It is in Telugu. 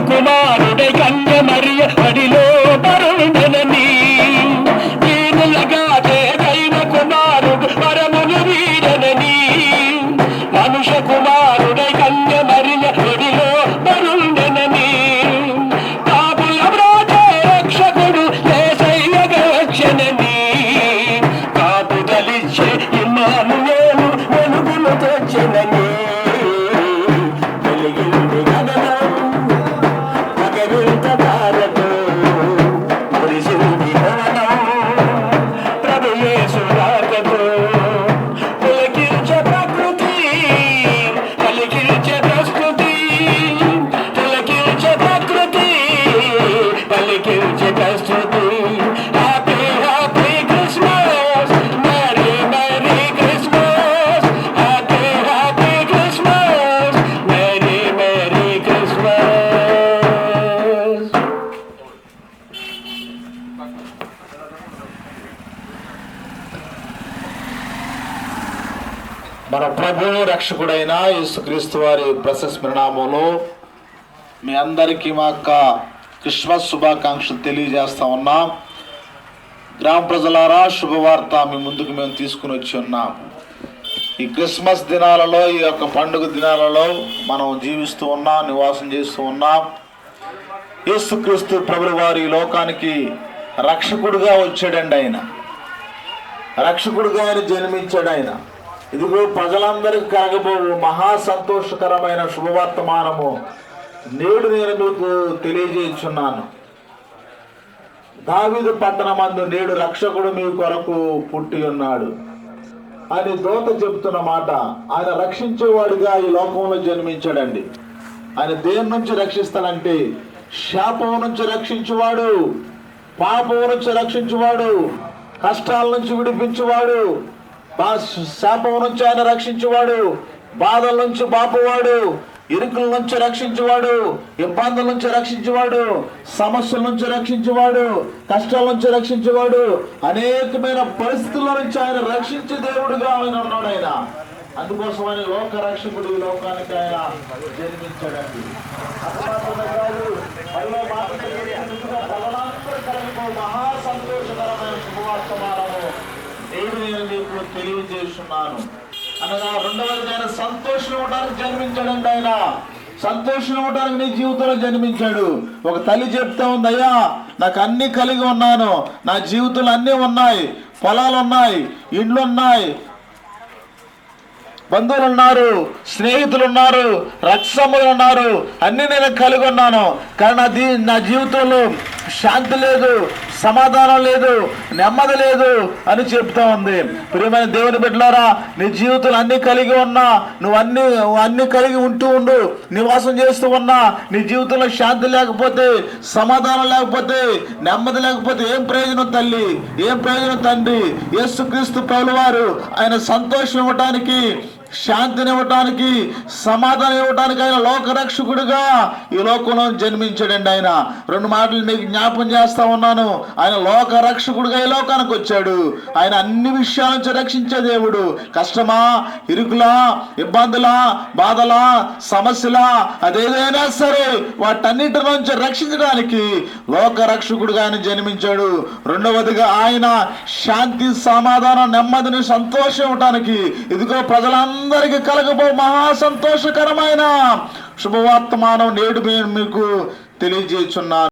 కుమారుడై కన్య మరియ ఒడిలో బరుండెనని దీనులగా చేదైన కుమారుడు వరములు వీడనని మనుష కుమారుడై కన్య మరియ ఒడిలో బరుండెనని పాపుల వ్రాజే రక్షకుడు యేసయ్యగా వచ్చెనని కాపుదలిచ్చే ఇమ్మానుయేలు వెలుగులు తెచ్చెనని మన ప్రభు రక్షకుడైన యేసుక్రీస్తు వారి ప్రశస్త నామములో మీ అందరికీ మా యొక్క క్రిస్మస్ శుభాకాంక్షలు తెలియజేస్తా ఉన్నాం. గ్రామ ప్రజలారా, శుభవార్త మీ ముందుకు మేము తీసుకుని వచ్చి ఉన్నాం. ఈ క్రిస్మస్ దినాలలో, ఈ యొక్క పండుగ దినాలలో మనం జీవిస్తూ ఉన్నాం, నివాసం చేస్తూ ఉన్నాం. యేసుక్రీస్తు ప్రభువు వారి లోకానికి రక్షకుడుగా వచ్చాడండి. ఆయన రక్షకుడుగా ఆయన జన్మించాడు. ఆయన ఇదిగో ప్రజలందరికీ కలగబో మహా సంతోషకరమైన శుభవర్తమానము నేడు నేను మీకు తెలియజేస్తున్నాను. దావీదు పట్టణమందు నేడు రక్షకుడు మీ కొరకు పుట్టి ఉన్నాడు అని దూత చెబుతున్న మాట. ఆయన రక్షించేవాడుగా ఈ లోకంలో జన్మించాడండి. ఆయన దేని నుంచి రక్షిస్తాడంటే శాపం నుంచి రక్షించువాడు, పాపం నుంచి రక్షించువాడు, కష్టాల నుంచి విడిపించువాడు, శాపం నుంచి ఆయన రక్షించేవాడు, బాధల నుంచి బాపువాడు, ఇరుకుల నుంచి రక్షించేవాడు, ఇబ్బందుల నుంచి రక్షించేవాడు, సమస్యల నుంచి రక్షించేవాడు, కష్టాల నుంచి రక్షించేవాడు, అనేకమైన పరిస్థితుల నుంచి ఆయన రక్షించే దేవుడుగా ఆయన ఉన్నాడు. ఆయన అందుకోసం ఆయన లోక రక్షకుడు ఈ లోకానికి ఆయన జన్మించాడండి. మహా సంతోషకరమైన శుభవర్తమానము నేడు నేను మీకు తెలియజేస్తున్నాను అనగా రెండవది ఆయన సంతోషం ఇవ్వడానికి జన్మించాడండి. ఆయన సంతోషం ఇవ్వడానికి నీ జీవితంలో జన్మించాడు. ఒక తల్లి చెప్తా ఉంది, అయ్యా నాకు అన్ని కలిగి ఉన్నాను, నా జీవితంలో అన్నీ ఉన్నాయి, పొలాలు ఉన్నాయి, ఇండ్లు ఉన్నాయి, బంధువులు ఉన్నారు, స్నేహితులు ఉన్నారు, రక్షములు ఉన్నారు, అన్ని నేను కలిగి ఉన్నాను. కానీ నా జీవితంలో శాంతి లేదు, సమాధానం లేదు, నెమ్మది లేదు అని చెప్తా ఉంది. ప్రియమైన దేవుని బిడ్డలారా, నీ జీవితంలో అన్ని కలిగి ఉన్నా, నువ్వు అన్ని కలిగి ఉండు, నివాసం చేస్తూ ఉన్నా, నీ జీవితంలో శాంతి లేకపోతే, సమాధానం లేకపోతే, నెమ్మది లేకపోతే ఏం ప్రయోజనం తల్లి, ఏం ప్రయోజనం తండ్రి? యేసుక్రీస్తు ప్రభువు వారు ఆయన సంతోషం ఇవ్వటానికి, శాంతిని ఇవ్వటానికి, సమాధానం ఇవ్వటానికి ఆయన లోకరక్షకుడుగా ఈ లోకంలో జన్మించాడండి. ఆయన రెండు మాటలు మీకు జ్ఞాపం చేస్తా ఉన్నాను. ఆయన లోకరక్షకుడుగా ఈ లోకానికి వచ్చాడు. ఆయన అన్ని విషయాల నుంచి రక్షించే దేవుడు. కష్టమా, ఇరుకులా, ఇబ్బందులా, బాధలా, సమస్యలా, అదేదైనా సరే వాటన్నిటి నుంచి రక్షించడానికి లోకరక్షకుడుగా ఆయన జన్మించాడు. రెండవదిగా ఆయన శాంతి, సమాధానం, నెమ్మదిని, సంతోషం ఇవ్వటానికి ఇదిగో ప్రజలందరికీ కలగబో మహా సంతోషకరమైన శుభవర్తమానం నేడు మీకు తెలియజేస్తున్నాను.